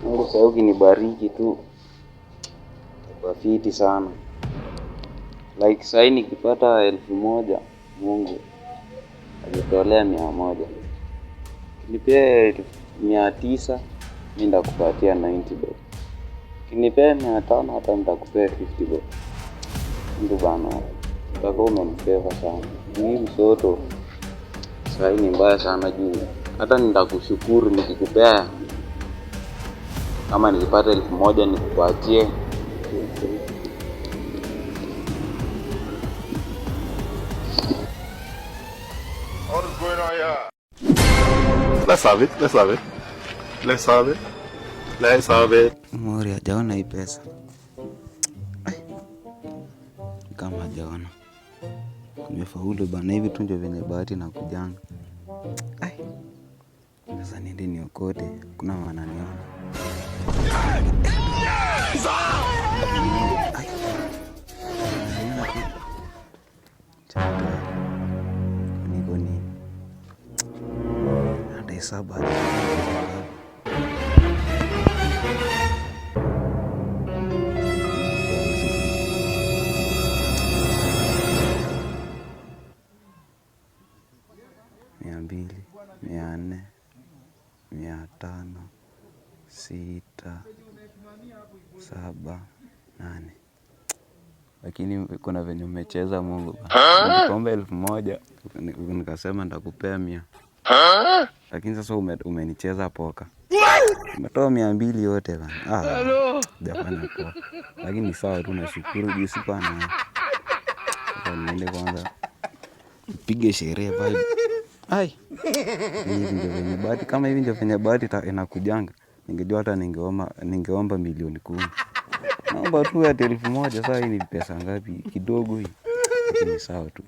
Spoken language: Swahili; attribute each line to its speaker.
Speaker 1: Mungu sasa ukinibariki tu kwa fiti sana. Like sasa nikipata 1,000 Mungu ajitolea 100. Nipee 900 mimi ndakupatia 90 bob. Kinipea 500 hata nitakupea 50 bob. Ndio bana. Utakuwa umenifeva sana. Hii msoto sasa ni mbaya sana juu. Hata nitakushukuru nikikupea kama nikipata 1,000 nikupatie.
Speaker 2: What's going on here? Let's have it.
Speaker 1: Mori hajaona hii pesa. Kama hajaona. Nimefaulu bana, hivi tu ndio venye bahati na kujanga. Sasa niende niokote, kuna wananiona. Niko nini? Hata hesabu hadi. Mbili, 400, 500, 6, 7, 8. Lakini kuna venye umecheza Mungu. Nilikomba 1,000 nikasema nitakupea 100. Lakini sasa umenicheza poka. Umetoa 200 yote bana. Jamani poa. Lakini sawa tu, nashukuru juu sikuwa na. Niende kwanza pige sherehe vibe. Hivi ndio venye bahati, kama hivi ndio venye bahati inakujanga. Ningejua hata ningeomba milioni 10. Naomba tu ya 1,000. Sasa hii ni pesa ngapi? Kidogo hii. Ni sawa tu.